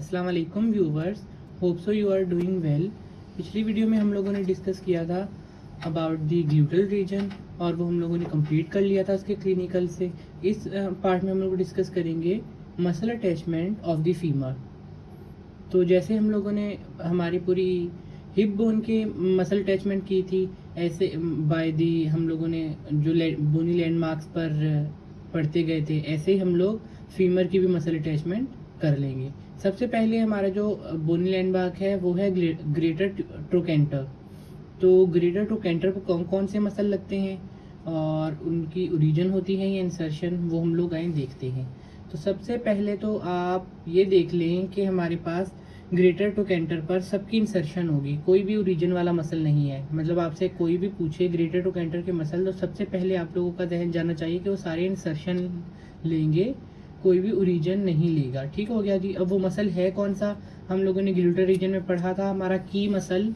अस्सलाम वालेकुम viewers, hope so you are doing well. पिछली वीडियो में हम लोगों ने डिस्कस किया था अबाउट द ग्लूटल रीजन और वो हम लोगों ने कंप्लीट कर लिया था उसके क्लिनिकल से। इस पार्ट में हम लोग डिस्कस करेंगे muscle attachment of the femur. तो जैसे हम लोगों ने हमारी पूरी हिप बोन के मसल अटैचमेंट की थी, ऐसे बाय दी हम लोगों ने जो बोनी लैंडमार्क्स पर पढ़ते गए थे, ऐसे ही हम लोग फीमर की भी मसल अटैचमेंट कर लेंगे। सबसे पहले हमारा जो बोनी लैंडमार्क है वो है ग्रेटर ट्रोकेंटर। तो ग्रेटर ट्रोकेंटर पर कौन कौन से मसल लगते हैं और उनकी ओरिजिन होती है या इंसर्शन, वो हम लोग आए देखते हैं। तो सबसे पहले तो आप ये देख लें कि हमारे पास ग्रेटर ट्रोकेंटर पर सबकी इंसर्शन होगी, कोई भी ओरिजिन वाला मसल नहीं है। मतलब आपसे कोई भी पूछे ग्रेटर ट्रोकेंटर के मसल, तो सबसे पहले आप लोगों का ध्यान जाना चाहिए कि वो सारे इंसर्शन लेंगे, कोई भी ओरिजिन नहीं लेगा। ठीक हो गया जी। अब वो मसल है कौन सा, हम लोगों ने ग्लूटल रीजन में पढ़ा था, हमारा की मसल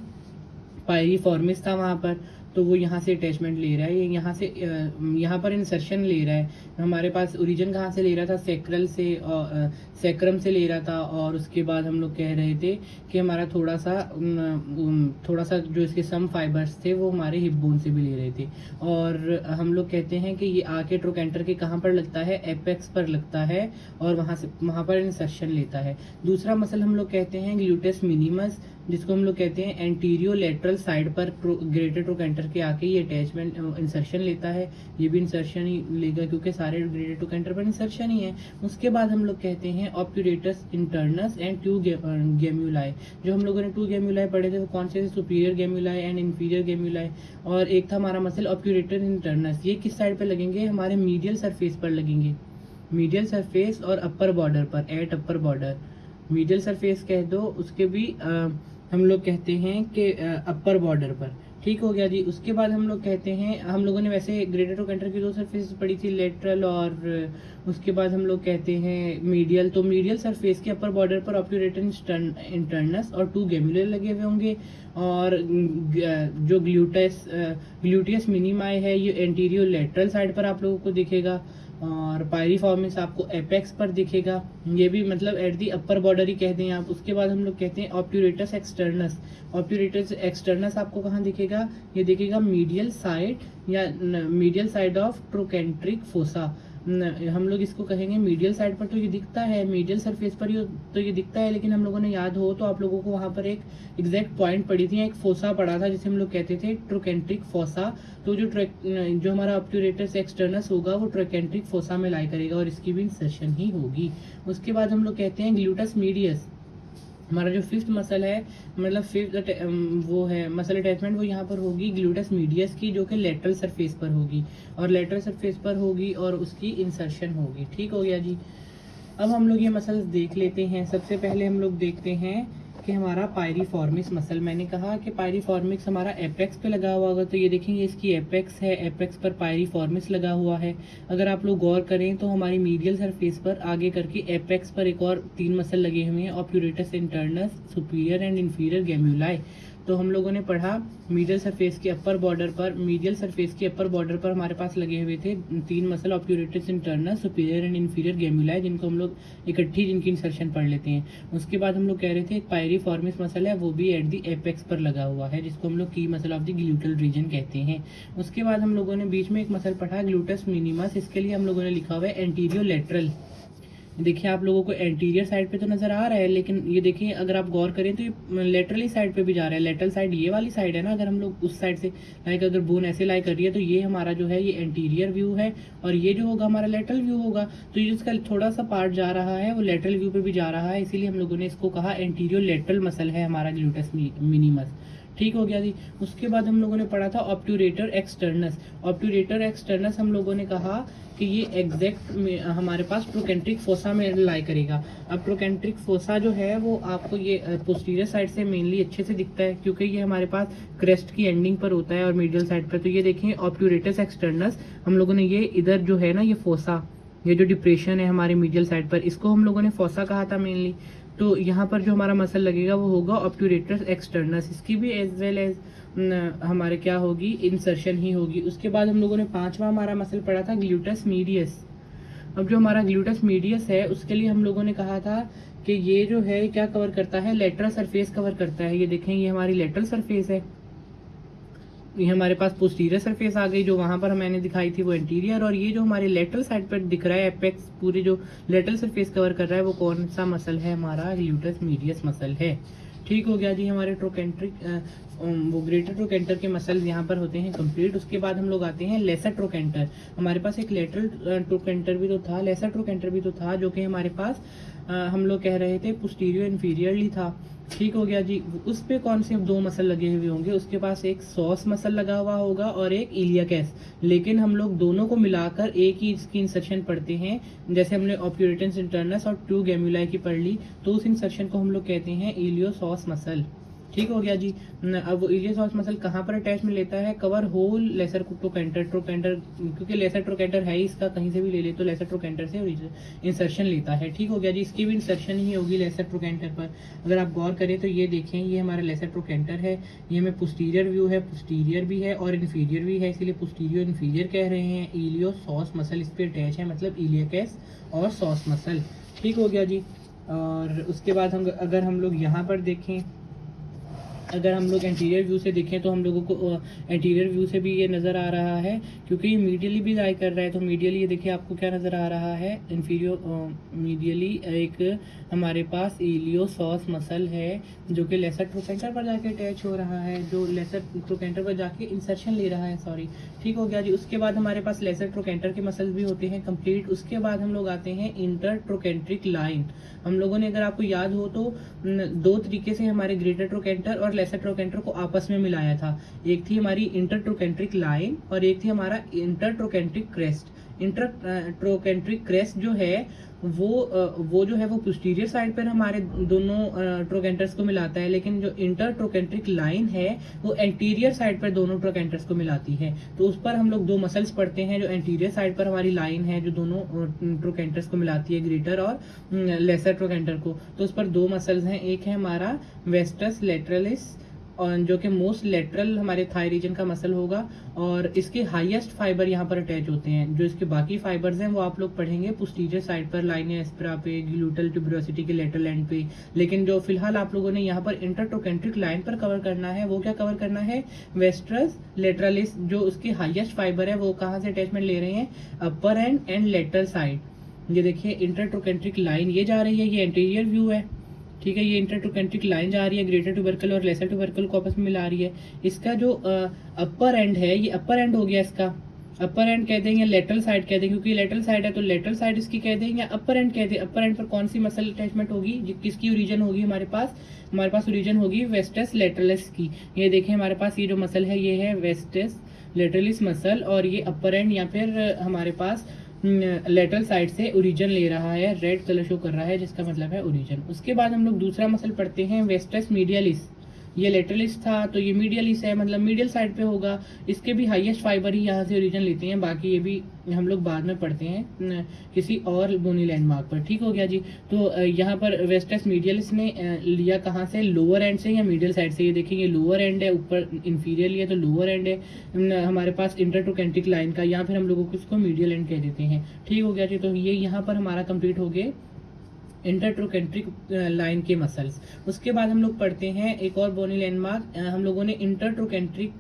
पायरीफॉर्मिस था वहाँ पर। तो वो यहाँ से अटैचमेंट ले रहा है, ये यहाँ से यहाँ पर इंसर्शन ले रहा है। हमारे पास ओरिजिन कहाँ से ले रहा था, सेक्रल से और सेक्रम से ले रहा था। और उसके बाद हम लोग कह रहे थे कि हमारा थोड़ा सा जो इसके सम फाइबर्स थे वो हमारे हिप बोन से भी ले रहे थे। और हम लोग कहते हैं कि ये आके ट्रोकेंटर के कहाँ पर लगता है, एपेक्स पर लगता है और वहाँ पर इंसर्शन लेता है। दूसरा मसल हम लोग कहते हैं ग्लूटेस मिनिमस, जिसको हम लोग कहते हैं एंटीरियो लेटरल साइड पर ग्रेटर ट्रोकेंटर के आके ये अटैचमेंट इंसर्शन लेता है। ये भी इंसर्शन ही लेगा क्योंकि सारे ग्रेटर ट्रोकेंटर पर इंसर्शन ही है। उसके बाद हम लोग कहते हैं ऑब्ट्यूरेटस इंटरनस एंड टू गेम्यूलाई। जो हम लोगों ने टू गेम्यूलाई पढ़े थे वो कौन से थे, सुपीरियर गेम्यूलाई एंड इंफीरियर गेम्यूलाई। और एक था हमारा मसल ऑब्ट्यूरेटर इंटरनस। ये किस साइड पर लगेंगे, हमारे मीडियल सरफेस पर लगेंगे, मीडियल सरफेस और अपर बॉर्डर पर, at upper border. Medial surface कह दो, उसके भी हम लोग कहते हैं कि अपर बॉर्डर पर। ठीक हो गया जी। उसके बाद हम लोग कहते हैं, हम लोगों ने वैसे ग्रेटर ट्रोकेंटर की दो सरफेस पढ़ी थी, लेटरल और उसके बाद हम लोग कहते हैं मीडियल। तो मीडियल सरफेस के अपर बॉर्डर पर ऑब्ट्यूरेटर इंटरनस और टू गेम्यूलर लगे हुए होंगे। और जो ग्लूटियस मिनिमाई है ये एंटीरियर लेटरल साइड पर आप लोगों को दिखेगा। और पायरीफॉर्मिस आपको एपेक्स पर दिखेगा, ये भी मतलब एट दी अपर बॉर्डर ही कह दें आप। उसके बाद हम लोग कहते हैं ऑब्ट्यूरेटस एक्सटर्नस। ऑब्ट्यूरेटस एक्सटर्नस आपको कहाँ दिखेगा, ये दिखेगा मीडियल साइड या medial side of trochanteric fossa. हम लोग इसको कहेंगे मीडियल साइड पर, तो ये दिखता है मीडियल सरफेस पर तो ये दिखता है। लेकिन हम लोगों ने याद हो तो आप लोगों को वहाँ पर एक एग्जैक्ट पॉइंट पड़ी थी, एक फोसा पड़ा था जिसे हम लोग कहते थे ट्रोकेंट्रिक फोसा। तो जो हमारा ऑब्ट्यूरेटस एक्सटर्नस होगा वो ट्रोकेंट्रिक फोसा में लाई करेगा और इसकी भी इंसर्शन ही होगी। उसके बाद हम लोग कहते हैं ग्लूटस मीडियस। हमारा जो फिफ्थ मसल है, मतलब फिफ्थ वो है मसल अटैचमेंट, वो यहाँ पर होगी ग्लूटस मीडियस की, जो कि लेटरल सरफेस पर होगी और लेटरल सरफेस पर होगी और उसकी इंसर्शन होगी। ठीक हो गया जी। अब हम लोग ये मसल्स देख लेते हैं। सबसे पहले हम लोग देखते हैं कि हमारा पायरीफॉर्मिस मसल, मैंने कहा कि पायरीफॉर्मिक्स हमारा एपेक्स पे लगा हुआ होगा। तो ये देखेंगे इसकी एपेक्स है, एपेक्स पर पायरीफॉर्मिस लगा हुआ है। अगर आप लोग गौर करें तो हमारी मीडियल सरफेस पर आगे करके एपेक्स पर एक और तीन मसल लगे हुए हैं, ऑब्ट्यूरेटस इंटरनस, सुपीरियर एंड इंफीरियर गेम्यूलाई। तो हम लोगों ने पढ़ा मीडियल सरफेस के अपर बॉर्डर पर, मीडियल सरफेस के अपर बॉर्डर पर हमारे पास लगे हुए थे तीन muscle, obturator internus, superior and inferior gemelli, जिनको हम लोग इकट्ठी जिनकी इंसर्शन पढ़ लेते हैं। उसके बाद हम लोग कह रहे थे एक पायरीफॉर्मिस मसल है, वो भी एट दी एपेक्स पर लगा हुआ है, जिसको हम लोग की muscle of the gluteal region कहते हैं। उसके बाद हम लोगों ने बीच में एक मसल पढ़ा ग्लूटस मिनिमस, इसके लिए हम लोगों ने लिखा हुआ है एंटीरियो लेटरल। देखिए आप लोगों को एंटीरियर साइड पे तो नजर आ रहा है, लेकिन ये देखिए अगर आप गौर करें तो ये लेटरली साइड पे भी जा रहा है। लेटरल साइड ये वाली साइड है ना, अगर हम लोग उस साइड से लाइक अगर बोन ऐसे लाई कर रही है तो ये हमारा जो है ये एंटीरियर व्यू है और ये जो होगा हमारा लेटरल व्यू होगा। तो ये इसका थोड़ा सा पार्ट जा रहा है वो लेटरल व्यू पे भी जा रहा है, इसीलिए हम लोगों ने इसको कहा एंटीरियर लेटरल मसल है हमारा ग्लूटस मिनिमस। ठीक हो गया जी। उसके बाद हम लोगों ने पढ़ा था ऑब्ट्यूरेटर एक्सटर्नस। ऑब्ट्यूरेटर एक्सटर्नस हम लोगों ने कहा कि ये एग्जैक्ट हमारे पास ट्रोकेंट्रिक फोसा में लाई करेगा। अब ट्रोकेंट्रिक फोसा जो है वो आपको ये पोस्टीरियर साइड से मेनली अच्छे से दिखता है क्योंकि ये हमारे पास क्रेस्ट की एंडिंग पर होता है और मीडियल साइड पर। तो ये देखिए ऑब्ट्यूरेटस एक्सटर्नस, हम लोगों ने ये इधर जो है ना ये फोसा, ये जो डिप्रेशन है हमारे मीडियल साइड पर, इसको हम लोगों ने फोसा कहा था मेनली। तो यहाँ पर जो हमारा मसल लगेगा वो होगा ऑब्ट्यूरेटस एक्सटर्नस, इसकी भी एज वेल एज हमारे क्या होगी, इंसर्शन ही होगी। उसके बाद हम लोगों ने पांचवा हमारा मसल पढ़ा था ग्लूटस मीडियस। अब जो हमारा ग्लूटस मीडियस है उसके लिए हम लोगों ने कहा था कि ये जो है क्या कवर करता है, लेटरल सरफेस कवर करता है। ये देखें, ये हमारी लेटरल सरफेस है, ये हमारे पास पोस्टीरियर सरफेस आ गई, जो वहां पर मैंने दिखाई थी वो एंटीरियर, और ये जो हमारे लेटरल साइड पर दिख रहा है एपेक्स, पूरी जो लेटरल सरफेस कवर कर रहा है वो कौन सा मसल है, हमारा ग्लूटस मीडियस मसल है। ठीक हो गया जी। हमारे ट्रोकेंट्रिक वो ग्रेटर ट्रोकेंटर के मसल्स यहाँ पर होते हैं कंप्लीट। उसके बाद हम लोग आते हैं लेसर ट्रोकेंटर। हमारे पास एक लेटरल ट्रोकेंटर भी तो था, लेसर ट्रोकेंटर भी तो था, जो कि हमारे पास हम लोग कह रहे थे पोस्टीरियर इन्फीरियरली था। ठीक हो गया जी। उस पे कौन से दो मसल लगे हुए होंगे, उसके पास एक सॉस मसल लगा हुआ होगा और एक इलियाकस, लेकिन हम लोग दोनों को मिलाकर एक ही इसकी इंसर्शन पढ़ते हैं। जैसे हमने ऑप्यूरेटेंस इंटरनस और टू गेमुलाई की पढ़ ली, तो उस इंसर्शन को हम लोग कहते हैं इलियोसॉस मसल। ठीक हो गया जी। अब वो इलियोसॉस मसल कहाँ पर अटैच में लेता है, कवर होल लेसर ट्रोकेंटर, क्योंकि लेसर ट्रोकेंटर है ही इसका, कहीं से भी ले ले तो लेसर ट्रोकेंटर से इंसर्शन लेता है। ठीक हो गया जी। इसकी भी इंसर्शन ही होगी लेसर ट्रोकेंटर पर। अगर आप गौर करें तो ये देखें, ये हमारा लेसर ट्रोकेंटर है, ये हमें पोस्टीरियर व्यू है, पोस्टीरियर भी है और इन्फीरियर भी है, इसीलिए पोस्टीरियर इन्फीरियर कह रहे हैं। इलियोसॉस मसल इस पे अटैच है, मतलब इलियाकस और सॉस मसल। ठीक हो गया जी। और उसके बाद अगर हम लोग यहाँ पर देखें, अगर हम लोग एंटीरियर व्यू से देखें तो हम लोगों को एंटीरियर व्यू से भी ये नज़र आ रहा है, क्योंकि ये मीडियली भी लाई कर रहा है। तो मीडियली ये देखिए आपको क्या नज़र आ रहा है, इन्फीरियर मीडियली एक हमारे पास इलियोसॉस मसल है, जो कि लेसर ट्रोकेंटर पर जाके अटैच हो रहा है, जो लेसर ट्रोकेंटर पर जाके इंसर्शन ले रहा है, सॉरी। ठीक हो गया जी। उसके बाद हमारे पास लेसर ट्रोकेंटर के मसल्स भी होते हैं कंप्लीट। उसके बाद हम लोग आते हैं इंटर ट्रोकेंट्रिक लाइन। हम लोगों ने, अगर आपको याद हो तो, दो तरीके से हमारे ग्रेटर ट्रोकेंटर और लेसर ट्रोकेंटर को आपस में मिलाया था। एक थी हमारी इंटर ट्रोकेंट्रिक लाइन और एक थी हमारा inter trochanteric crest. Inter trochanteric crest जो है वो जो है वो पोस्टीरियर साइड पर हमारे दोनों ट्रोकेंटर्स को मिलाता है, लेकिन जो इंटर ट्रोकेंट्रिक लाइन है वो एंटीरियर साइड पर दोनों ट्रोकेंटर्स को मिलाती है। तो उस पर हम लोग दो मसल्स पढ़ते हैं, जो एंटीरियर साइड पर हमारी लाइन है जो दोनों ट्रोकेंटर्स को मिलाती है, ग्रेटर और लेसर ट्रोकेंटर को। तो उस पर दो मसल्स हैं, एक है हमारा वेस्टस लेटरलिस, और जो कि मोस्ट लेटरल हमारे थाई रीजन का मसल होगा, और इसके हाईएस्ट फाइबर यहाँ पर अटैच होते हैं। जो इसके बाकी फाइबर्स हैं वो आप लोग पढ़ेंगे पोस्टीरियर साइड पर, लाइनिया एस्पेरा पे, ग्लूटल ट्यूबरोसिटी के लेटरल एंड पे। लेकिन जो फिलहाल आप लोगों ने यहाँ पर इंटरट्रोकेंट्रिक लाइन पर कवर करना है, वो क्या कवर करना है, वेस्ट्रस लेटरलिस। जो उसकी हाईएस्ट फाइबर है वो कहाँ से अटैचमेंट ले रहे हैं, अपर एंड लेटरल साइड। ये देखिए इंटरट्रोकेंट्रिक लाइन ये जा रही है, ये एंटीरियर व्यू है। ठीक है, ये इंटरट्रोकेंट्रिक लाइन जा रही है, ग्रेटर ट्यूबरकल और लेसर ट्यूबरकल को आपस में मिला रही है। इसका जो अपर एंड है, ये अपर एंड हो गया, इसका अपर एंड कह देंगे, लेटरल साइड कह देंगे, क्योंकि लेटरल साइड है तो लेटरल साइड इसकी कह देंगे, या अपर एंड कह दें। अपर एंड पर कौन सी मसल अटैचमेंट होगी, किसकी ओरिजिन होगी, हमारे पास ओरिजिन होगी वेस्टस लेटरलिस की। ये देखें हमारे पास ये जो मसल है ये है वेस्टस लेटरलिस मसल, और ये अपर एंड या फिर हमारे पास लेटरल साइड से ओरिजिन ले रहा है, रेड कलर शो कर रहा है जिसका मतलब है ओरिजिन। उसके बाद हम लोग दूसरा मसल पढ़ते हैं वेस्टस मीडियलिस। ये लेटरलिस था तो ये मीडियलिस है, मतलब मीडियल साइड पे होगा। इसके भी हाईएस्ट फाइबर ही यहाँ से ओरिजिन लेते हैं, बाकी ये भी हम लोग बाद में पढ़ते हैं किसी और बोनी लैंडमार्क पर। ठीक हो गया जी। तो यहाँ पर वेस्टस मीडियलिस ने लिया कहाँ से, लोअर एंड से या मिडियल साइड से। ये देखिए ये लोअर एंड है, ऊपर इन्फीरियर लिया तो लोअर एंड है हमारे पास इंटरट्रोकेंट्रिक लाइन का, या फिर हम लोगों को इसको मीडियल एंड कह देते हैं। ठीक हो गया जी। तो ये यहाँ पर हमारा कंप्लीट हो गए इंटरट्रोकेंट्रिक लाइन के मसल्स। उसके बाद हम लोग पढ़ते हैं एक और बोनी लैंडमार्क। हम लोगों ने इंटरट्रोकेंट्रिक,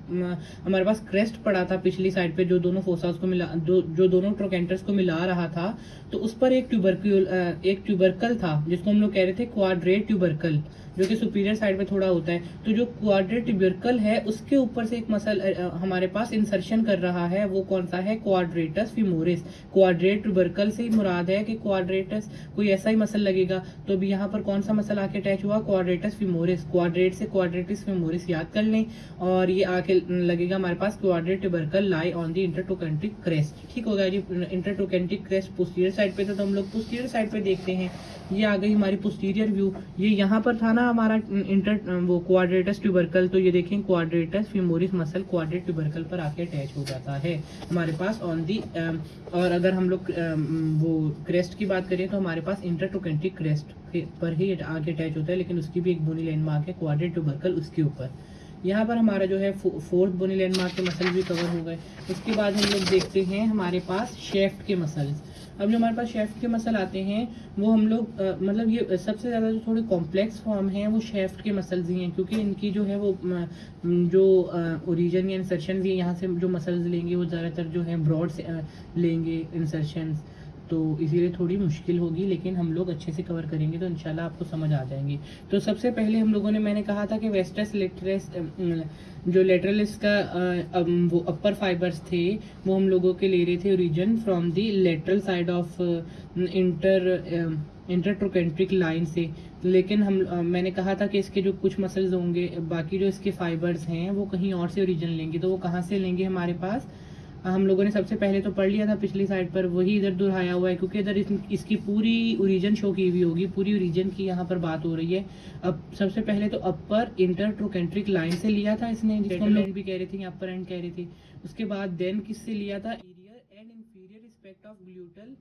हमारे पास क्रेस्ट पड़ा था पिछली साइड पे, जो दोनों फोसास को मिला, जो दोनों ट्रोकेंटर्स को मिला रहा था। तो उस पर एक ट्यूबरकल था जिसको हम लोग कह रहे थे क्वाड्रेट ट्यूबरकल, जो कि सुपीरियर साइड पे थोड़ा होता है। तो जो क्वाड्रेट ट्यूबरकल है उसके ऊपर से एक मसल हमारे पास इंसर्शन कर रहा है, वो कौन सा है, क्वाड्रेटस फीमोरिस। क्वाड्रेट ट्यूबरकल से ही मुराद है कि क्वाड्रेटस कोई ऐसा ही मसल लगेगा। तो अभी यहाँ पर कौन सा मसल आके अटैच हुआ, क्वाड्रेटस फीमोरिस। क्वाड्रेट से क्वाड्रेटिस फीमोरिस याद कर लें, और ये आके लगेगा हमारे पास quadrate tubercle lie on the intertrochanteric crest. ठीक होगा जी। इंटरट्रोकेंट्रिक क्रेस्ट पोस्टीरियर साइड पे था, तो हम लोग पोस्टीरियर साइड पे देखते हैं। ये आ गई हमारी पोस्टीरियर व्यू। ये यहाँ पर था ना हमारा वो क्वाड्रेटस ट्यूबरकल, तो ये देखें quadratus femoris muscle quadrate tubercle पर आके अटैच हो जाता है हमारे पास ऑन दी। और अगर हम लोग वो क्रेस्ट की बात करें तो हमारे पास इंटरट्रोकेंट्रिक क्रेस्ट पर ही आगे अटैच होता है, लेकिन उसकी भी एक बोनी लैंडमार्क है क्वाड्रेट ट्यूबरकल उसके ऊपर। यहाँ पर हमारा जो है फोर्थ बोनी लैंडमार्क के मसल भी कवर हो गए। उसके बाद हम लोग देखते हैं हमारे पास शेफ्ट के मसल्स। अब जो हमारे पास शेफ्ट के मसल आते हैं वो हम लोग मतलब ये सबसे ज़्यादा जो थोड़े कॉम्प्लेक्स फॉर्म हैं वो शेफ्ट के मसल्स ही हैं, क्योंकि इनकी जो है वो जो ओरिजिन या इंसर्शन भी यहाँ से जो मसल्स लेंगे वो ज़्यादातर जो है ब्रॉड से लेंगे इंसर्शंस, तो इसीलिए थोड़ी मुश्किल होगी, लेकिन हम लोग अच्छे से कवर करेंगे तो इंशाल्लाह आपको समझ आ जाएंगी। तो सबसे पहले हम लोगों ने, मैंने कहा था कि वेस्टस लेटरस जो लेटरलिस का वो अपर फाइबर्स थे वो हम लोगों के ले रहे थे origin from the lateral side of intertrochanteric line से, लेकिन मैंने कहा था कि इसके जो कुछ मसल्स होंगे, बाकी जो इसके फाइबर्स हैं वो कहीं और से ओरिजिन लेंगे। तो वो कहाँ से लेंगे हमारे पास, हम लोगों ने सबसे पहले तो पढ़ लिया था पिछली साइड पर, वही इधर दोहराया हुआ है, क्योंकि इधर इसकी पूरी ओरिजिन शो की हुई होगी, पूरी ओरिजिन की यहाँ पर बात हो रही है। अब सबसे पहले तो अपर इंटरट्रोकेंट्रिक लाइन से लिया था इसने, जिसको हम लोग भी कह रहे थे, अपर एंड कह रहे थे। उसके बाद देन किससे लिया था, arrear and inferior respect of gluteal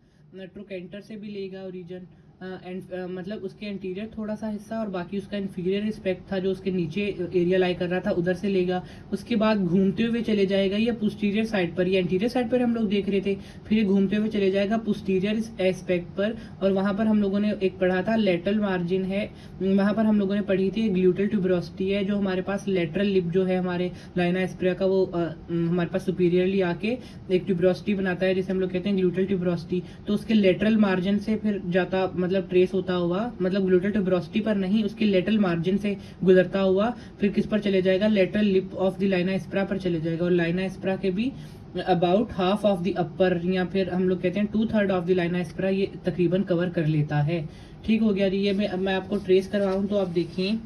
trochanter से भी लेगा ओरिजिन, एंड मतलब उसके एंटीरियर थोड़ा सा हिस्सा और बाकी उसका इंफीरियर रिस्पेक्ट था जो उसके नीचे एरिया लाई कर रहा था, उधर से लेगा। उसके बाद घूमते हुए चले जाएगा ये पोस्टीरियर साइड पर, ये एंटीरियर साइड पर हम लोग देख रहे थे, फिर ये घूमते हुए चले जाएगा पोस्टीरियर एस्पेक्ट पर, और वहां पर हम लोगों ने एक पढ़ा था लेटरल मार्जिन है, वहां पर हम लोगों ने पढ़ी थी ग्लूटल ट्यूबरोसिटी है, जो हमारे पास लेटरल लिप जो है हमारे लाइना एस्प्रिया का, वो हमारे पास सुपीरियरली आके एक ट्यूबरोसिटी बनाता है जिसे हम लोग कहते हैं ग्लूटल ट्यूबरोसिटी। तो उसके लेटरल मार्जिन से फिर जाता, मतलब ट्रेस होता हुआ, मतलब ग्लूटल ट्यूबरोसिटी पर नहीं, उसके लेटरल मार्जिन से गुजरता हुआ फिर किस पर चले जाएगा, लेटरल लिप ऑफ द लाइना एस्प्रा पर चले जाएगा, और लाइना एस्प्रा के भी about half of the upper, या फिर हम लोग कहते हैं 2/3 ऑफ द लाइना एस्प्रा ये तकरीबन कवर कर लेता है। ठीक हो गया जी। ये मैं आपको ट्रेस करवाऊं तो आप देखिए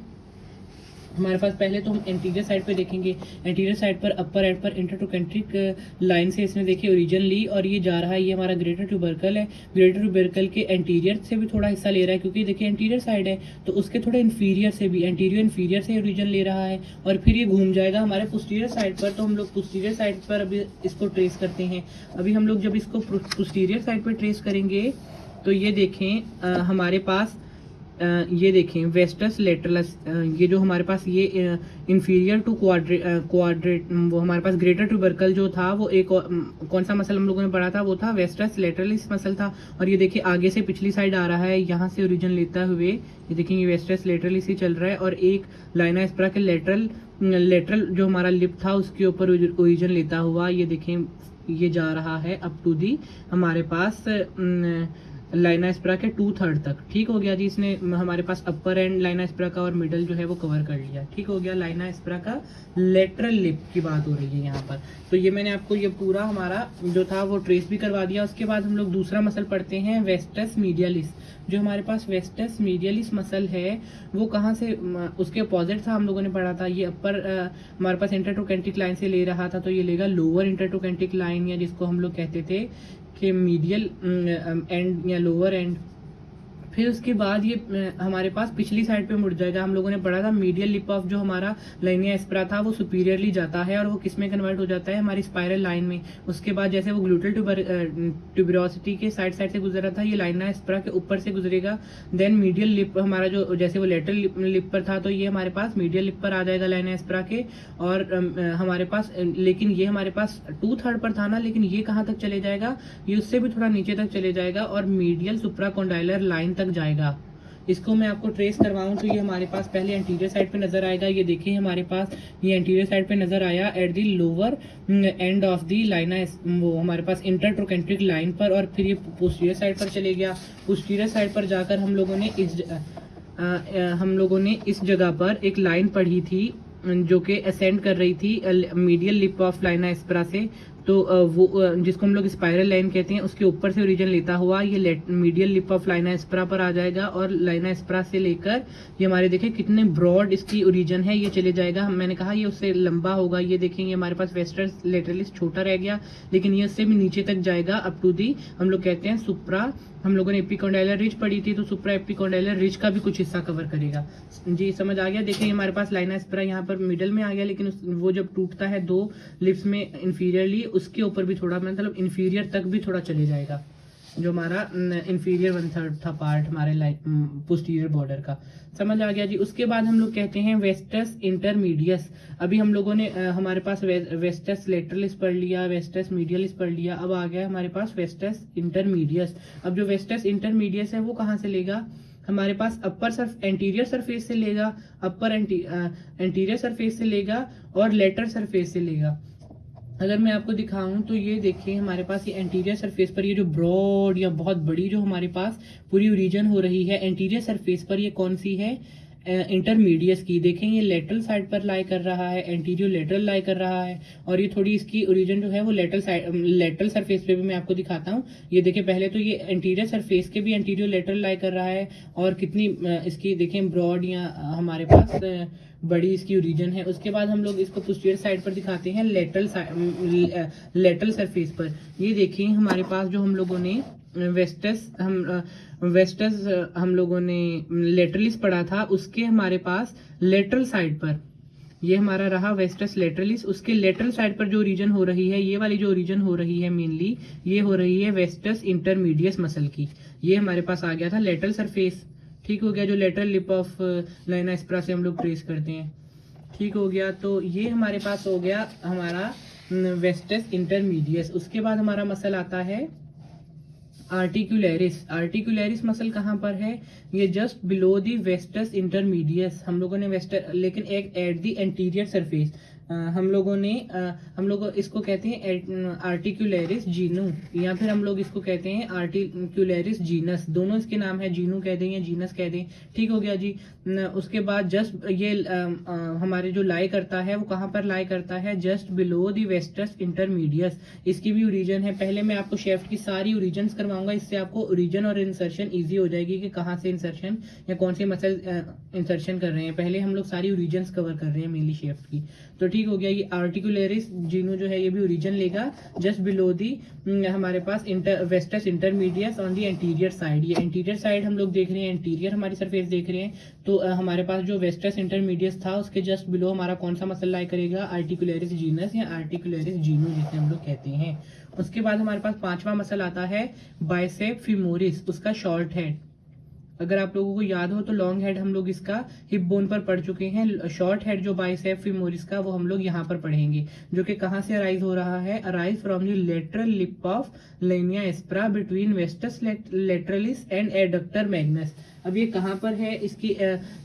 हमारे पास पहले तो हम एंटीरियर साइड पे देखेंगे, एंटीरियर साइड पर अपर एंड पर इंटरट्रोकेंट्रिक लाइन से इसने देखिए ओरिजिन ली, और ये जा रहा है, ये हमारा ग्रेटर ट्यूबरकल है, ग्रेटर ट्यूबरकल के एंटीरियर से भी थोड़ा हिस्सा ले रहा है, क्योंकि देखिए एंटीरियर साइड है तो उसके थोड़े इन्फीरियर से भी, एंटीरियर इन्फीरियर से ओरिजिन ले रहा है, और फिर ये घूम जाएगा हमारे पोस्टीरियर साइड पर। तो हम लोग पोस्टीरियर साइड पर अभी इसको ट्रेस करते हैं। अभी हम लोग जब इसको पोस्टीरियर साइड पर ट्रेस करेंगे तो ये देखें हमारे पास ये देखें वेस्टस लेटरलस, ये जो हमारे पास ये इंफीरियर टू क्वाड्रेट वो हमारे पास ग्रेटर ट्यूबरकल जो था वो एक कौन सा मसल हम लोगों ने पढ़ा था, वो था वेस्टस लेटरलिस मसल था। और ये देखिए आगे से पिछली साइड आ रहा है, यहाँ से ओरिजिन लेता हुए ये देखेंगे वेस्टस लेटरलिस ही चल रहा है, और एक लाइना एस्प्रा के लेटरल जो हमारा लिप था उसके ऊपर ओरिजिन लेता हुआ ये देखें ये जा रहा है अप टू दी हमारे पास लाइना एस्प्रा के 2/3 तक। ठीक हो गया जी। इसने हमारे पास अपर एंड लाइना एस्प्रा का और मिडल जो है वो कवर कर लिया। ठीक हो गया। लाइना एस्प्रा का लेटरल लिप की बात हो रही है यहाँ पर। तो ये मैंने आपको ये पूरा हमारा जो था वो ट्रेस भी करवा दिया। उसके बाद हम लोग दूसरा मसल पढ़ते हैं वेस्टस मीडियलिस। जो हमारे पास वेस्टस मीडियलिस मसल है वो कहाँ से, उसके अपोजिट था, हम लोगों ने पढ़ा था। ये अपर हमारे पास इंटरट्रोकेंटिक लाइन से ले रहा था, तो ये लेगा लोअर इंटरट्रोकेंटिक लाइन, या जिसको हम लोग कहते थे कि मीडियल एंड या लोअर एंड। फिर उसके बाद ये हमारे पास पिछली साइड पे मुड़ जाएगा। हम लोगों ने पढ़ा था मीडियल लिप ऑफ जो हमारा लाइनिया एस्प्रा था वो सुपीरियरली जाता है और वो किस में कन्वर्ट हो जाता है, हमारी स्पाइरल लाइन में। उसके बाद जैसे वो ग्लूटल ट्यूबरोसिटी के साइड से गुजर रहा था, ये लाइनिया एस्प्रा के ऊपर से गुजरेगा। देन मीडियल लिप हमारा जो जैसे वो लेटरल लिप पर था, तो ये हमारे पास मीडियल लिप पर आ जाएगा लाइनिया एस्प्रा के। और हमारे पास लेकिन ये हमारे पास 2/3 पर था ना, लेकिन ये कहाँ तक चले जाएगा, ये उससे भी थोड़ा नीचे तक चले जाएगा और मीडियल सुप्राकोंडाइलर लाइन तक जाएगा। इसको मैं आपको ट्रेस करवाऊं तो ये हमारे पास पहले एंटीरियर साइड पे नजर आएगा। ये देखिए हमारे पास ये एंटीरियर साइड पे नजर आया at the lower end of the लाइना, वो हमारे पास इंटरट्रोकेंट्रिक लाइन पर। और फिर ये पोस्टीरियर साइड पर चले गया। पोस्टीरियर साइड पर जाकर हम लोगों ने इस जगह पर एक लाइन पढ़ी थी जो कि असेंड कर रही थी मीडियल लिप ऑफ लाइना एस्प्रा से। तो वो जिसको हम लोग स्पाइरल लाइन कहते हैं, उसके ऊपर से ओरिजिन लेता हुआ ये मीडियल लिप ऑफ लाइना एस्प्रा पर आ जाएगा। और लाइना एस्प्रा से लेकर ये हमारे देखें कितने ब्रॉड इसकी ओरिजिन है, ये चले जाएगा। मैंने कहा ये उससे लंबा होगा। ये देखेंगे हमारे पास वेस्टर्न लेटरलिस छोटा रह गया, लेकिन ये उससे भी नीचे तक जाएगा अप टू दी हम लोग कहते हैं सुप्रा। हम लोगों ने एपिकोंडाइलर रिज पढ़ी थी, तो सुप्रा एपिकोंडाइलर रिज का भी कुछ हिस्सा कवर करेगा। जी समझ आ गया। देखिए हमारे पास लाइना एस्प्रा यहाँ पर मिडल में आ गया, लेकिन वो जब टूटता है दो लिप्स में इंफीरियरली, उसके ऊपर भी थोड़ा, मतलब इंफीरियर तक भी थोड़ा चले जाएगा। जो हमारा इंफीरियर 1/3 था पार्ट हमारे पोस्टीरियर बॉर्डर का। समझ आ गया जी। उसके बाद हम लोग कहते हैं वेस्टस इंटरमीडियस। अभी हम लोगों ने हमारे पास वेस्टस लेटरलिस पढ़ लिया, वेस्टस मीडियलिस पढ़ लिया, अब आ गया हमारे पास वेस्टस इंटरमीडियस। अब जो वेस्टस इंटरमीडियस है वो कहाँ से लेगा, हमारे पास एंटीरियर सरफेस से लेगा, एंटीरियर सरफेस से लेगा और लेटर सरफेस से लेगा। अगर मैं आपको दिखाऊं तो ये देखिए हमारे पास ये एंटीरियर सरफेस पर ये जो ब्रॉड या बहुत बड़ी जो हमारे पास पूरी रीजन हो रही है एंटीरियर सरफेस पर, ये कौन सी है, इंटरमीडियस की। देखें ये लेटरल साइड पर लाई कर रहा है, एंटीरियर लेटरल लाई कर रहा है, और ये थोड़ी इसकी ओरिजिन जो है वो लेटरल सरफेस पे भी मैं आपको दिखाता हूँ। ये देखिए पहले तो ये एंटीरियर सरफेस के भी एंटीरियर लेटरल लाई कर रहा है, और कितनी इसकी देखें ब्रॉड या हमारे पास बड़ी इसकी ओरिजिन है। उसके बाद हम लोग इसको पोस्टीरियर साइड पर दिखाते हैं लेटरल सरफेस पर। ये देखिए हमारे पास जो हम लोगों ने वेस्टस हम लोगों ने लेटरलिस पढ़ा था, उसके हमारे पास लेटरल साइड पर ये हमारा रहा वेस्टस लेटरलिस। उसके लेटरल साइड पर जो रीजन हो रही है, ये वाली जो रीजन हो रही है मेनली, ये हो रही है वेस्टस इंटरमीडियस मसल की। ये हमारे पास आ गया था लेटरल सरफेस, ठीक हो गया, जो लेटरल लिप ऑफ लाइना एस्प्रा से हम लोग ट्रेस करते हैं, ठीक हो गया। तो ये हमारे पास हो गया हमारा वेस्टस इंटरमीडियस। उसके बाद हमारा मसल आता है आर्टिकुलरिस। आर्टिकुलरिस मसल कहाँ पर है, ये जस्ट बिलो दी वेस्टस इंटरमीडियस। हम लोगों ने लेकिन एक एट दी एंटीरियर सरफेस हम लोग इसको कहते हैं आर्टिकुलरिस जीनू, या फिर हम लोग इसको कहते हैं आर्टिकुलरिस जीनस। दोनों इसके नाम है, जीनू कह दें या जीनस कह दें, ठीक हो गया जी। उसके बाद जस्ट ये हमारे जो लाई करता है वो कहाँ पर लाई करता है, जस्ट बिलो दी वेस्टस इंटरमीडियस। इसकी भी ओरिजिन है। पहले मैं आपको शेफ्ट की सारी ओरिजिन करवाऊंगा, इससे आपको ओरिजिन और इंसर्शन ईजी हो जाएगी कि कहाँ से इंसर्शन या कौन से मसल इंसर्शन कर रहे हैं। पहले हम लोग सारी ओरिजिन कवर कर रहे हैं मेनली शेफ्ट की, तो ठीक हो गया। ये आर्टिकुलरिस जीनू जो है ये भी ओरिजिन लेगा जस्ट बिलो दी हमारे पास vastus intermedius on the anterior side. ये एंटीरियर साइड हम लोग देख रहे हैं, एंटीरियर हमारी सरफेस देख रहे हैं, तो हमारे पास जो वेस्टस इंटरमीडियस था उसके जस्ट बिलो हमारा कौन सा मसल लाई करेगा, आर्टिकुलरिस जीनस या आर्टिकुलरिस जीनू जिसे हम लोग कहते हैं। उसके बाद हमारे पास पांचवा मसल आता है बाइसेप फीमोरिस, उसका शॉर्ट हेड। अगर आप लोगों को याद हो तो लॉन्ग हेड हम लोग इसका हिप बोन पर पढ़ चुके हैं। शॉर्ट हेड जो बाइसेप फीमोरिस का वो हम लोग यहाँ पर पढ़ेंगे, जो कि कहाँ से अराइज हो रहा है, arise from the lateral lip of linea aspera between vastus lateralis and adductor magnus. अब ये कहाँ पर है, इसकी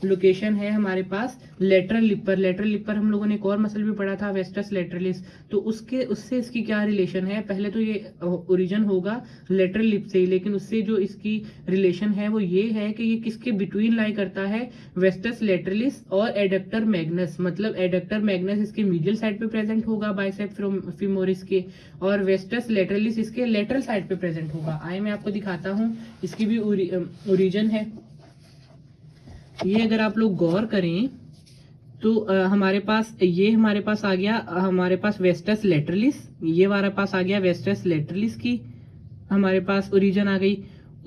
लोकेशन है हमारे पास लेटरल लिप पर। लेटरल लिप पर हम लोगों ने एक और मसल भी पढ़ा था वेस्टस लेटरलिस, तो उससे इसकी क्या रिलेशन है, पहले तो ये ओरिजिन होगा लेटरल लिप से ही, लेकिन उससे जो इसकी रिलेशन है वो ये है कि ये किसके बिटवीन लाई करता है, वेस्टस लेटरलिस और एडक्टर मैग्नस। मतलब एडक्टर मैग्नस इसके मीडियल साइड पे प्रेजेंट होगा बाइसेप फीमोरिस के, और वेस्टस लेटरलिस इसके लेटरल साइड पे प्रेजेंट होगा। आइए मैं आपको दिखाता हूँ, इसकी भी ओरिजिन है। ये अगर आप लोग गौर करें तो हमारे पास आ गया हमारे पास वेस्टस लेटरलिस, ये हमारे पास आ गया वेस्टस लेटरलिस की हमारे पास ओरिजिन आ गई।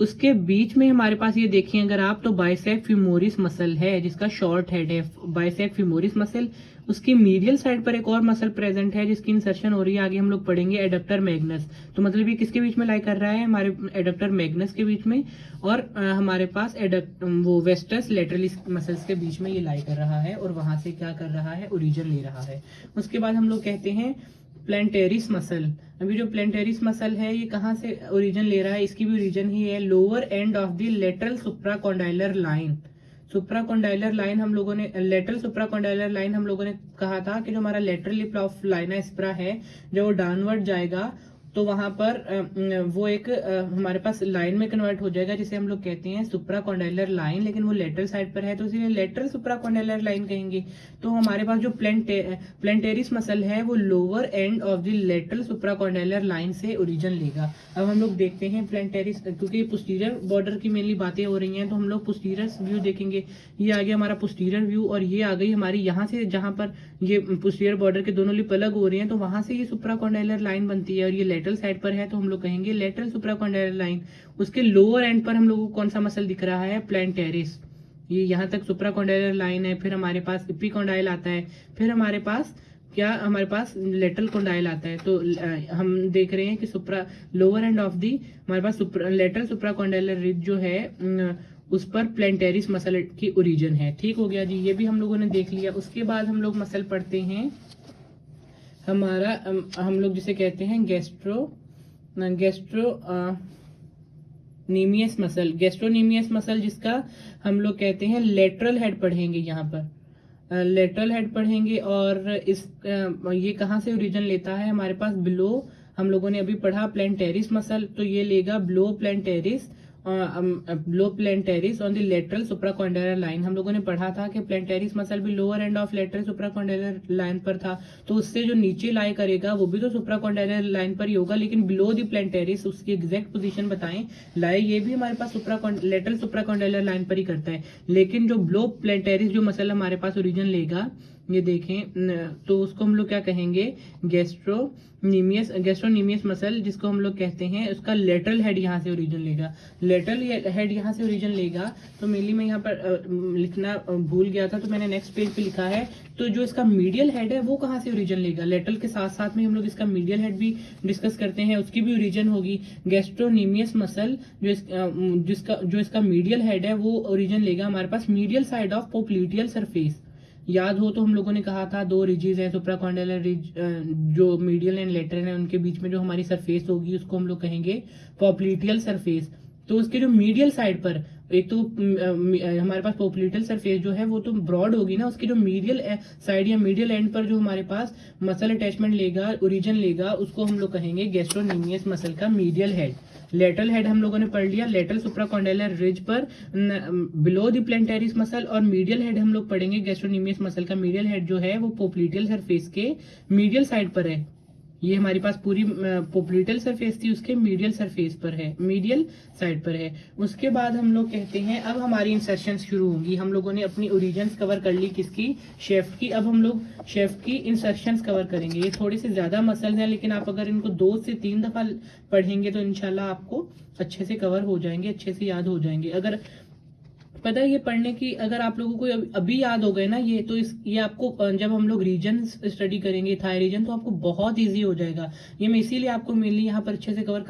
उसके बीच में हमारे पास ये देखिए अगर आप, तो बाइसेप फीमोरिस मसल है जिसका शॉर्ट हेड है, बाइसेप फीमोरिस मसल। उसकी मीडियल साइड पर एक और मसल प्रेजेंट है जिसकी इंसर्शन हो रही है, आगे हम लोग पढ़ेंगे एडक्टर मैग्नस। तो मतलब ये किसके बीच में लाई कर रहा है, हमारे एडक्टर मैग्नस के बीच में, और हमारे पास वो वेस्टस लेटरलिस मसल्स के बीच में ये लाई कर रहा है, और वहां से क्या कर रहा है, ओरिजिन ले रहा है। उसके बाद हम लोग कहते हैं प्लेंटेरिस मसल। अभी जो प्लेंटेरिस मसल है ये कहाँ से ओरिजिन ले रहा है, इसकी भी ओरिजिन ही है lower end of the lateral supracondylar line. Supracondylar line हम लोगों ने लेटरल सुप्राकॉन्डाइलर लाइन हम लोगों ने कहा था कि जो हमारा लेटरल लिप ऑफ लाइना एस्प्रा है, जब वो डाउनवर्ड जाएगा तो वहां पर वो एक हमारे पास लाइन में कन्वर्ट हो जाएगा जिसे हम लोग कहते हैं सुप्राकॉन्डाइलर लाइन, लेकिन वो लेटरल साइड पर है तो इसीलिए लेटरल सुप्राकॉन्डाइलर लाइन कहेंगे। तो हमारे पास जो प्लेंटेरिस मसल है वो lower end of the lateral supracondylar line से ओरिजिन लेगा। अब हम लोग देखते हैं प्लेंटेरिस, क्योंकि पोस्टीरियर बॉर्डर की मेनली बातें हो रही हैं तो हम लोग पोस्टीरियर व्यू देखेंगे। ये आ गया हमारा पोस्टीरियर व्यू, और ये आ गई हमारी यहाँ से जहां पर ये पोस्टीरियर बॉर्डर के दोनों लिप अलग हो रही हैं तो वहां से ये सुप्राकॉन्डाइलर लाइन बनती है, और ये लेटरल साइड पर है तो हम लोग कहेंगे लेटरल सुप्राकॉन्डाइलर लाइन। उसके लोअर एंड पर हम लोगों को कौन सा मसल दिख रहा है, प्लेंटेरिस। ये यहाँ तक सुप्राकॉन्डाइलर लाइन है, फिर हमारे पास इपिकॉन्डाइल आता है, फिर हमारे पास क्या हमारे पास लेटरल कॉन्डाइल आता है। तो हम देख रहे हैं कि लोअर एंड ऑफ दी हमारे पास लेटरल सुप्राकॉन्डाइलर रिज जो है उस पर प्लेंटेरिस मसल की ओरिजिन है। ठीक हो गया जी, ये भी हम लोगों ने देख लिया। उसके बाद हम लोग मसल पढ़ते हैं हमारा हम लोग जिसे कहते हैं गैस्ट्रोनीमियस मसल जिसका हम लोग कहते हैं लेटरल हेड पढ़ेंगे। यहाँ पर लेटरल हेड पढ़ेंगे और ये कहाँ से ओरिजिन लेता है हमारे पास बिलो। हम लोगों ने अभी पढ़ा प्लेंटेरिस मसल, तो ये लेगा below plantaris on the lateral supracondylar line. हम लोगों ने पढ़ा था कि प्लेंटेरिस मसल भी lower end of lateral supracondylar line पर था, तो उससे जो नीचे लाई करेगा वो भी तो सुप्राकॉन्डाइलर लाइन पर ही होगा, लेकिन बिलो द प्लेंटेरिस उसकी एग्जैक्ट पोजीशन बताएं लाई, ये भी हमारे पास लेटरल सुप्राकॉन्डाइलर लाइन पर ही करता है। लेकिन जो बिलो प्लेंटेरिस जो मसल हमारे पास ओरिजिन लेगा, ये देखें, तो उसको हम लोग क्या कहेंगे, गैस्ट्रोनीमियस मसल जिसको हम लोग कहते हैं, उसका लेटरल हेड यहाँ से ओरिजिन लेगा। लेटरल हेड यहाँ से ओरिजिन लेगा, तो मेनली मैं यहाँ पर लिखना भूल गया था, तो मैंने नेक्स्ट पेज पे लिखा है। तो जो इसका मीडियल हेड है वो कहाँ से ओरिजिन लेगा, लेटरल के साथ साथ में हम लोग इसका मीडियल हेड भी डिस्कस करते हैं, उसकी भी ओरिजिन होगी। गैस्ट्रोनीमियस मसल जो इसका मीडियल हेड है वो ओरिजिन लेगा हमारे पास medial side of popliteal surface. याद हो तो हम लोगों ने कहा था दो रिजेस है, सुप्राकॉन्डाइलर रिज जो मीडियल एंड लेटरल है, उनके बीच में जो हमारी सरफेस होगी उसको हम लोग कहेंगे पोप्लिटियल सरफेस। तो उसके जो मीडियल साइड पर एक तो हमारे पास पोप्लिटियल सरफेस जो है वो तो ब्रॉड होगी ना, उसकी जो मीडियल साइड या मीडियल एंड पर जो हमारे पास मसल अटैचमेंट लेगा, ओरिजिन लेगा, उसको हम लोग कहेंगे गैस्ट्रोनीमियस मसल का मीडियल हेड। लेटरल हेड हम लोगों ने पढ़ लिया, लेटरल सुप्राकॉन्डाइलर रिज पर बिलो द प्लेंटेरिस मसल, और मीडियल हेड हम लोग पढ़ेंगे गैस्ट्रोनीमियस मसल का मीडियल हेड जो है वो पोप्लिटियल सरफेस के मीडियल साइड पर है। ये हमारी पास पूरी पोप्लिटियल सरफेस थी, उसके मीडियल सरफेस पर है, मीडियल साइड पर है। उसके बाद हम लोग कहते हैं अब हमारी इंसर्शन शुरू होंगी। हम लोगों ने अपनी ओरिजिन्स कवर कर ली किसकी, शेफ्ट की। अब हम लोग शेफ्ट की इंसर्शंस कवर करेंगे। ये थोड़ी सी ज्यादा मसल हैं, लेकिन आप अगर इनको 2 से 3 दफा पढ़ेंगे तो इंशाल्लाह आपको अच्छे से कवर हो जाएंगे, अच्छे से याद हो जाएंगे। अगर पता है ये पढ़ने की, अगर आप लोगों को अभी याद हो गए ना ये, तो ये आपको जब हम लोग रीजन स्टडी करेंगे थाई रीजन, तो आपको बहुत इजी हो जाएगा। ये मैं इसीलिए आपको मेनली यहाँ पर अच्छे से कवर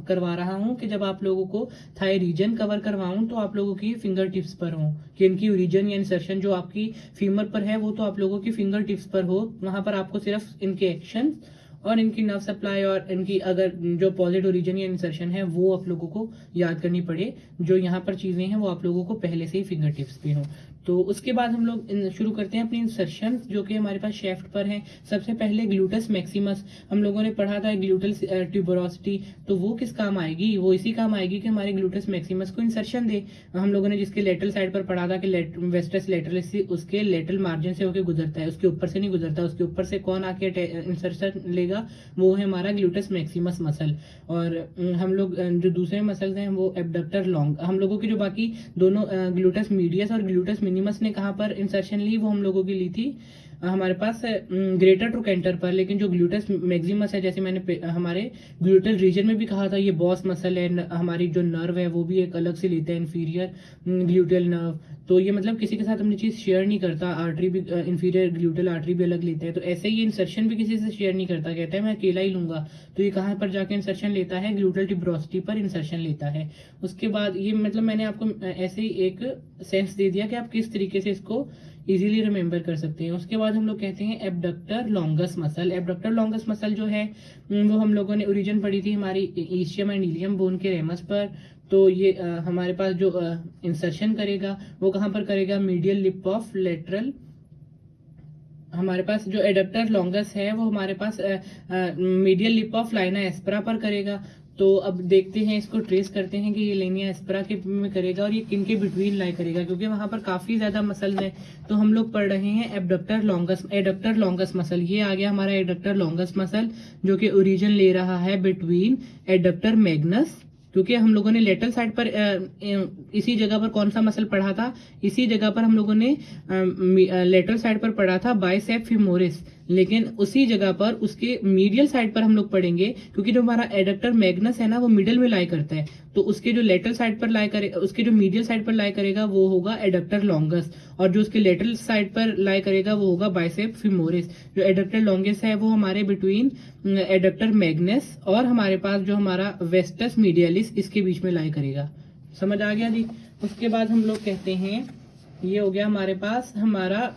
करवा रहा हूँ कि जब आप लोगों को थाई रीजन कवर करवाऊँ तो आप लोगों की फिंगर टिप्स पर हो, कि इनकी ओरिजिन या इंसर्शन जो आपकी फीमर पर है वो तो आप लोगों की फिंगर टिप्स पर हो। वहां पर आपको सिर्फ इनके एक्शन और इनकी नर्व सप्लाई और इनकी अगर जो पॉजिटिव ओरिजिन या इंसर्शन है वो आप लोगों को याद करनी पड़े। जो यहाँ पर चीजें हैं वो आप लोगों को पहले से ही फिंगर टिप्स पे हो। तो उसके बाद हम लोग शुरू करते हैं अपनी इंसर्शन जो कि हमारे पास शेफ्ट पर है। सबसे पहले ग्लूटस मैक्सिमस हम लोगों ने पढ़ा था, ग्लूटल ट्यूबरोसिटी, तो वो किस काम आएगी, वो इसी काम आएगी कि हमारे ग्लूटस मैक्सिमस को इंसर्शन दे। हम लोगों ने जिसके लेटरल साइड पर पढ़ा था कि वेस्टस लेटरलिस उसके लेटरल मार्जिन से होकर गुजरता है, उसके ऊपर से नहीं गुजरता, उसके ऊपर से कौन आके इंसर्शन लेगा, वो है हमारा ग्लूटस मैक्सिमस मसल। और हम लोग जो दूसरे मसल्स हैं वो एब्डक्टर लॉन्ग, हम लोगों की जो बाकी दोनों ग्लूटस मीडियस और ग्लूटस मिनिमस ने कहाँ पर इंसर्शन ली, वो हम लोगों की ली थी हमारे पास ग्रेटर ट्रोकेंटर पर। लेकिन जो ग्लूटस मैक्सिमस है, जैसे मैंने हमारे ग्लूटल रीजन में भी कहा था, ये बॉस मसल है, हमारी जो नर्व है वो भी एक अलग से लेता है, इंफीरियर ग्लूटल नर्व। तो ये मतलब किसी के साथ अपनी चीज शेयर नहीं करता, आर्टरी भी इंफीरियर ग्लूटल आर्टरी भी अलग लेता है। तो ऐसे ही इंसर्शन भी किसी से शेयर नहीं करता, कहता है मैं अकेला ही लूंगा। तो ये कहाँ पर जाके इंसर्शन लेता है, ग्लूटल ट्यूबरोसिटी पर इंसर्शन लेता है। उसके बाद ये मतलब मैंने आपको ऐसे ही एक सेंस दे दिया कि आप किस तरीके से इसको इजीली रिमेंबर कर सकते हैं। उसके बाद हम लोग कहते हैं abductor longus muscle. Abductor longus muscle जो है वो हम लोगों ने ओरिजिन पढ़ी थी हमारी ईस्टियम एंड इलियम बोन के रेमस पर। तो ये हमारे पास जो इंसर्शन करेगा वो कहाँ पर करेगा, मीडियल लिप ऑफ लेटरल। हमारे पास जो एडक्टर लॉन्गस है वो हमारे पास मीडियल लिप ऑफ लाइना एस्परा पर करेगा। तो अब देखते हैं, इसको ट्रेस करते हैं कि ये लाइना एस्परा के में करेगा और ये किन के बिटवीन लाई करेगा, क्योंकि वहां पर काफी ज्यादा मसल है। तो हम लोग पढ़ रहे हैं एडक्टर लॉन्गस मसल। ये आ गया हमारा एडक्टर लॉन्गस मसल जो कि ओरिजिन ले रहा है बिटवीन एडक्टर मैग्नस, क्योंकि हम लोगों ने लेटरल साइड पर इसी जगह पर कौन सा मसल पढ़ा था, इसी जगह पर हम लोगों ने लेटरल साइड पर पढ़ा था बाइसेप फीमोरिस। लेकिन उसी जगह पर उसके मीडियल साइड पर हम लोग पढ़ेंगे, क्योंकि जो हमारा एडक्टर मैग्नस है ना वो मिडल में लाई करता है, तो उसके जो लेटरल साइड पर लाई करे, उसके जो मीडियल साइड पर लाई करेगा वो होगा एडक्टर लॉन्गस, और जो उसके लेटरल साइड पर लाई करेगा वो होगा बाइसेप फीमोरिस। जो एडक्टर लॉन्गस है वो हमारे बिटवीन एडक्टर मैग्नस और हमारे पास जो हमारा वेस्टस मीडियलिस इसके बीच में लाई करेगा। समझ आ गया जी। उसके बाद हम लोग कहते हैं ये हो गया हमारे पास हमारा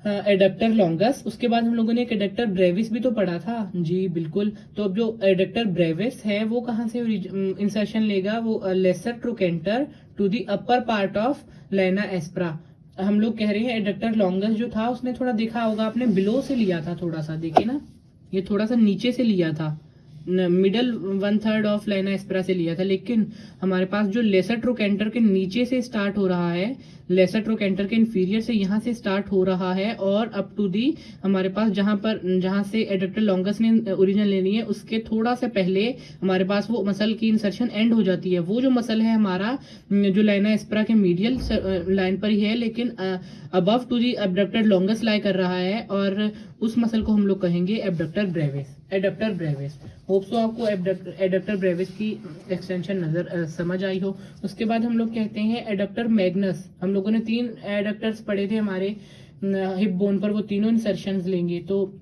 एडक्टर लॉन्गस। उसके बाद हम लोगों ने एक एडक्टर ब्रेविस भी तो पढ़ा था जी, बिल्कुल। तो अब जो एडक्टर ब्रेविस है वो कहाँ से इंसर्शन लेगा, वो lesser trochanter to the upper part of linea aspera. हम लोग कह रहे हैं एडक्टर लॉन्गस जो था उसने थोड़ा देखा होगा आपने बिलो से लिया था, थोड़ा सा देखिए ना, ये थोड़ा सा नीचे से लिया था, मिडल 1/3 ऑफ लाइना एस्प्रा से लिया था, लेकिन हमारे पास जो लेसर ट्रोकेंटर के नीचे से स्टार्ट हो रहा है, लेसर ट्रोकेंटर के इंफीरियर से यहाँ से स्टार्ट हो रहा है और अप टू दी हमारे पास जहाँ से एडक्टर लॉन्गस ने ओरिजिन लेनी है उसके थोड़ा सा पहले हमारे पास वो मसल की इंसर्शन एंड हो जाती है। वो जो मसल है हमारा जो लाइना एस्प्रा के मीडियल लाइन पर ही है, लेकिन above to the abductor longus lie कर रहा है, और उस मसल को हम लोग कहेंगे abductor Brevis. Adductor Brevis, hope so आपको एडक्टर ब्रेविस की एक्सटेंशन समझ आई हो। उसके बाद हम लोग कहते हैं एडक्टर मैग्नस। हम लोगों ने 3 एडक्टर्स पढ़े थे हमारे हिप बोन पर, वो तीनों इंसर्शंस लेंगे। तो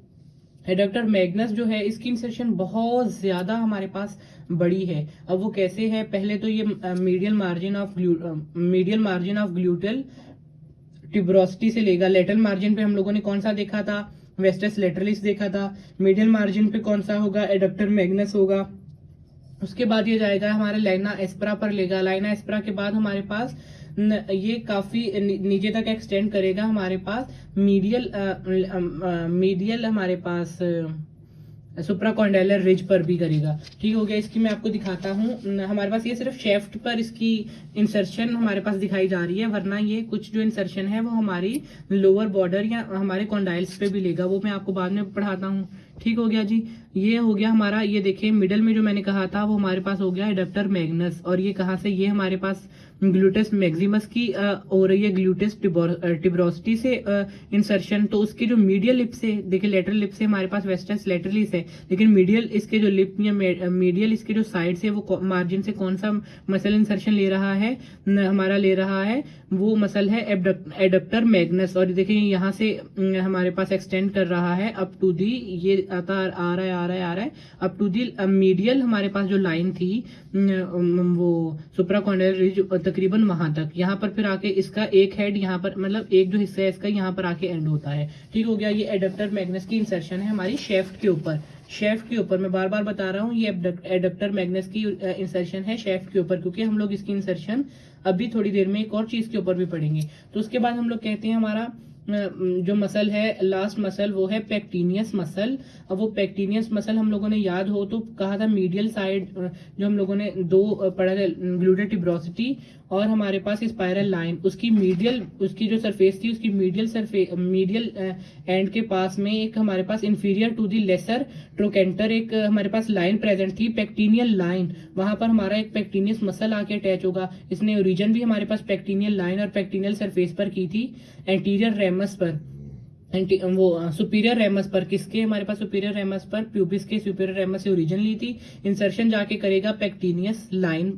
एडक्टर मैग्नस जो है इसकी इंसर्शन बहुत ज्यादा हमारे पास बड़ी है। अब वो कैसे है, पहले तो ये medial margin of gluteal tuberosity से लेगा। लेटरल मार्जिन पे हम लोगों ने कौन सा देखा था, वेस्टस लेटरलिस देखा था। मीडियल मार्जिन पे कौन सा होगा, एडक्टर मैग्नस होगा। उसके बाद ये जाएगा हमारे लाइना एस्प्रा पर लेगा। लाइना एस्प्रा के बाद हमारे पास ये काफी नीचे तक एक्सटेंड करेगा हमारे पास मीडियल हमारे पास सुप्राकॉन्डाइलर रिज पर भी करेगा। ठीक हो गया। इसकी मैं आपको दिखाता हूँ, हमारे पास ये सिर्फ शेफ्ट पर इसकी इंसर्शन हमारे पास दिखाई जा रही है, वरना ये कुछ जो इंसर्शन है वो हमारी लोअर बॉर्डर या हमारे कॉन्डाइल्स पे भी लेगा, वो मैं आपको बाद में पढ़ाता हूँ। ठीक हो गया जी। ये हो गया हमारा, ये देखिए मिडल में जो मैंने कहा था वो हमारे पास हो गया एडक्टर मैग्नस, और ये कहाँ से, ये हमारे पास ग्लूटेस मैक्सिमस की हो रही है, ग्लूटेस टिब्रोसिटी से इंसर्शन। तो उसके जो मीडियल लिप से, देखिए लेटरल लिप से हमारे पास वेस्टस लेटरलिस है, लेकिन मीडियल इसके जो लिप या मीडियल इसके जो साइड से वो मार्जिन से कौन सा मसल इंसर्शन ले रहा है, हमारा ले रहा है वो मसल है एडक्टर मैग्नस। और देखिए यहाँ से हमारे पास एक्सटेंड कर रहा है अप टू दी, ये आ रहा है अप टू दी मीडियल हमारे पास जो लाइन थी वो सुप्राकॉन्डाइलर रिज तकरीबन वहां तक। यहाँ पर फिर आके इसका एक हेड यहाँ पर, मतलब एक जो हिस्सा है इसका यहाँ पर आके एंड होता है। ठीक हो गया। ये एडक्टर मैग्नस की इंसर्शन है हमारी शेफ्ट के ऊपर। शेफ्ट के ऊपर मैं बार बार बता रहा हूँ, ये एडक्टर मैग्नस की इंसर्शन है शेफ्ट के ऊपर, क्योंकि हम लोग इसकी इंसर्शन अभी थोड़ी देर में एक और चीज के ऊपर भी पढ़ेंगे। तो उसके बाद हम लोग कहते हैं हमारा जो मसल है लास्ट मसल वो है पेक्टिनियस मसल। अब वो पेक्टिनियस मसल हम लोगों ने याद हो तो कहा था मीडियल साइड, जो हम लोगों ने 2 पढ़ा था, ग्लूटल ट्यूबरोसिटी और हमारे पास स्पाइरल लाइन, उसकी मीडियल, उसकी जो सरफेस थी उसकी मीडियल एंड के पास में एक हमारे पास inferior to the lesser trochanter एक हमारे पास लाइन प्रेजेंट थी, पेक्टिनियल लाइन। वहां पर हमारा एक पेक्टिनियस मसल आके अटैच होगा। इसने ओरिजिन भी हमारे पास पेक्टिनियल लाइन और पेक्टिनियल सरफेस पर की थी, एंटीरियर रेमस पर, वो सुपीरियर रेमस पर। किसके, हमारे पास सुपीरियर रेमस पर, प्यूबिस के सुपीरियर रेमस से ओरिजिन ली थी। इंसर्शन जाके करेगा पेक्टिनियस लाइन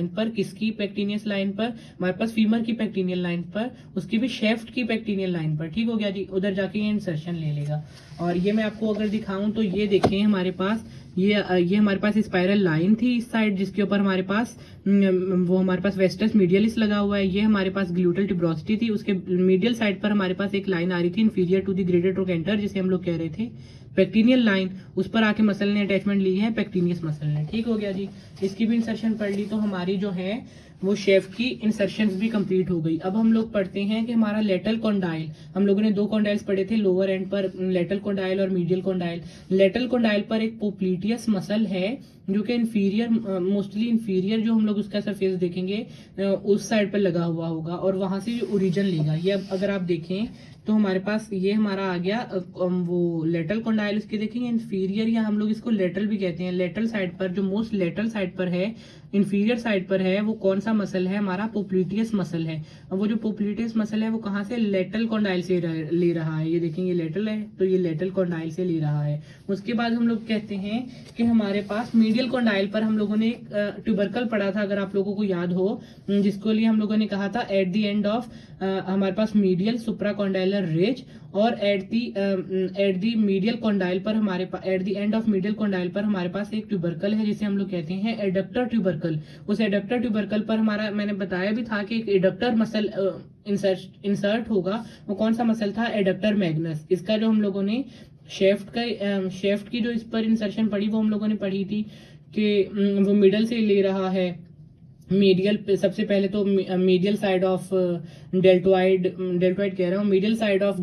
पर। किसकी पेक्टिनियस लाइन पर, हमारे पास फीमर की पेक्टिनियल लाइन पर, उसकी भी शेफ्ट की पेक्टिनियल लाइन पर। ठीक हो गया जी। उधर जाके ये इंसर्शन ले लेगा। और ये मैं आपको अगर दिखाऊं तो ये देखें हमारे पास ये हमारे पास स्पाइरल लाइन थी इस साइड, जिसके ऊपर हमारे पास वो हमारे पास वेस्टस मीडियलिस लगा हुआ है। ये हमारे पास ग्लूटल ट्यूबरोसिटी थी, उसके मीडियल साइड पर हमारे पास एक लाइन आ रही थी inferior to the greater trochanter, जिसे हम लोग कह रहे थे पेक्टिनियल लाइन। उस पर आके मसल ने अटैचमेंट ली है पेक्टिनियस मसल ने। ठीक हो गया जी। इसकी भी इंसर्शन पढ़ ली, तो हमारी जो है वो शेफ्ट की इंसर्शन भी कंप्लीट हो गई। अब हम लोग पढ़ते हैं कि हमारा लेटरल कॉन्डाइल, हम लोगों ने 2 कॉन्डाइल्स पढ़े थे लोअर एंड पर, लेटरल कॉन्डाइल और मीडियल कॉन्डाइल। लेटरल कॉन्डाइल पर एक पोप्लीटियस मसल है जो कि इंफीरियर, मोस्टली इंफीरियर जो हम लोग उसका सरफेस देखेंगे उस साइड पर लगा हुआ होगा, और वहां से जो ओरिजिन लेगा। ये अगर आप देखें तो हमारे पास ये हमारा आ गया वो लेटरल कॉन्डाइल, उसके देखेंगे इंफीरियर, या हम लोग इसको लेटरल भी कहते हैं। लेटरल साइड पर, जो मोस्ट लेटरल साइड पर है इंफीरियर साइड पर है वो कौन सा मसल है, हमारा पोप्लिटियस मसल है। अब वो जो पोप्लिटियस मसल है वो कहाँ से, लेटरल कॉन्डाइल से ले रहा है। ये देखेंगे लेटरल है तो ये लेटरल कॉन्डाइल से ले रहा है। उसके बाद हम लोग कहते हैं कि हमारे पास मीडियल कॉन्डाइल पर हम लोगों ने एक ट्यूबरकल पढ़ा था, अगर आप लोगों को याद हो, जिसको लिए हम लोगों ने कहा था एट द एंड ऑफ हमारे पास मीडियल सुप्राकॉन्डाइलर रिज, और एट द मीडियल कॉन्डाइल पर हमारे पास, at the end of medial condyle पर हमारे पास एक ट्यूबरकल है जिसे हम लोग कहते हैं एडक्टर ट्यूबरकल। उस एडक्टर ट्यूबरकल पर हमारा, मैंने बताया भी था कि एक एडक्टर मसल इंसर्ट होगा। वो कौन सा मसल था, एडक्टर मैग्नस। इसका जो हम लोगों ने शेफ्ट की जो इस पर इंसर्शन पढ़ी वो हम लोगों ने पढ़ी थी कि वो मिडल से ले रहा है, मीडियल सबसे पहले तो मीडियल साइड ऑफ डेल्टोइड कह रहा हूँ, मीडियल साइड ऑफ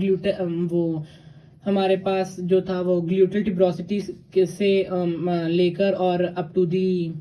वो हमारे पास जो था वो ग्लूटल टिब्रोसिटी से लेकर और अप टू दी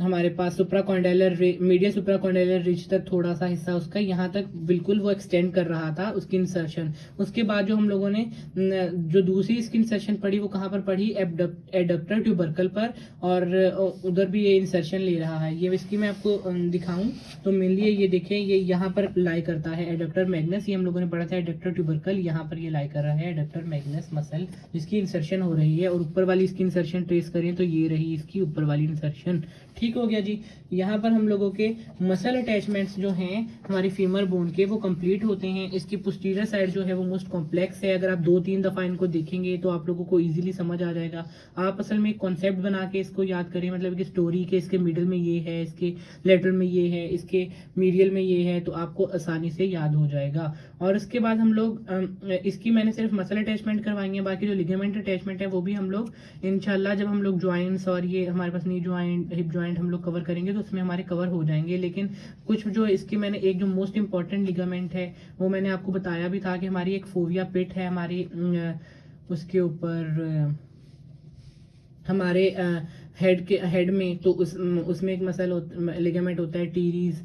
हमारे पास सुप्राकॉन्डाइलर मीडियल सुप्राकॉन्डाइलर रिज तक थोड़ा सा हिस्सा उसका यहाँ तक बिल्कुल वो एक्सटेंड कर रहा था उसकी इंसर्शन। उसके बाद जो हम लोगों ने जो दूसरी इसकी इंसर्शन पढ़ी वो कहाँ पर पढ़ी, एडक्टर ट्यूबरकल पर, और उधर भी ये इंसर्शन ले रहा है। ये इसकी मैं आपको दिखाऊं तो मेनली ये देखें, ये यहाँ पर लाई करता है एडक्टर मैग्नस। ये हम लोगों ने पढ़ा था एडक्टर ट्यूबरकल, यहाँ पर ये लाई कर रहा है एडक्टर मैग्नस मसल जिसकी इंसर्शन हो रही है। और ऊपर वाली इसकी इंसर्शन ट्रेस करें तो ये रही इसकी ऊपर वाली इंसर्शन। ठीक हो गया जी। यहाँ पर हम लोगों के मसल अटैचमेंट्स जो हैं हमारी फीमर बोन के वो कंप्लीट होते हैं। इसकी पोस्टीरियर साइड जो है वो मोस्ट कॉम्प्लेक्स है। अगर आप 2-3 दफ़ा इनको देखेंगे तो आप लोगों को इजीली समझ आ जाएगा। आप असल में एक कॉन्सेप्ट बना के इसको याद करें, मतलब कि स्टोरी के इसके मिडिल में ये है, इसके लेटरल में ये है, इसके मीडियल में ये है, तो आपको आसानी से याद हो जाएगा। और इसके बाद हम लोग इसकी मैंने सिर्फ मसल अटैचमेंट करवाएंगे, बाकी जो लिगामेंट अटैचमेंट है वो भी हम लोग इंशाल्लाह जब हम लोग ज्वाइंट्स और ये हमारे पास नी ज्वाइंट, हिप ज्वाइंट हम लोग कवर करेंगे तो उसमें हमारे कवर हो जाएंगे। लेकिन कुछ जो इसकी मैंने एक जो मोस्ट इंपॉर्टेंट लिगामेंट है वो मैंने आपको बताया भी था कि हमारी एक फोविया पिट है हमारी, उसके ऊपर हमारे हेड में, तो उसमें एक मसल लिगामेंट होता है टीरीज,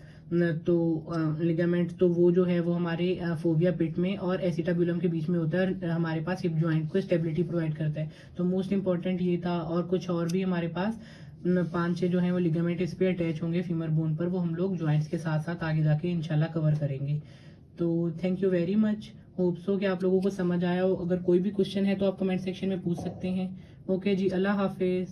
तो लिगामेंट तो वो जो है वो हमारे फोविया पिट में और एसिटाबुलम के बीच में होता है और हमारे पास हिप जॉइंट को स्टेबिलिटी प्रोवाइड करता है। तो मोस्ट इंपॉर्टेंट ये था। और कुछ और भी हमारे पास 5-6 जो है वो लिगामेंट इस पे अटैच होंगे फीमर बोन पर, वो हम लोग जॉइंट्स के साथ साथ आगे जाके इंशाल्लाह कवर करेंगे। तो thank you very much, hope so कि आप लोगों को समझ आया हो। अगर कोई भी क्वेश्चन है तो आप कमेंट सेक्शन में पूछ सकते हैं। ओके जी, अल्लाह हाफिज़।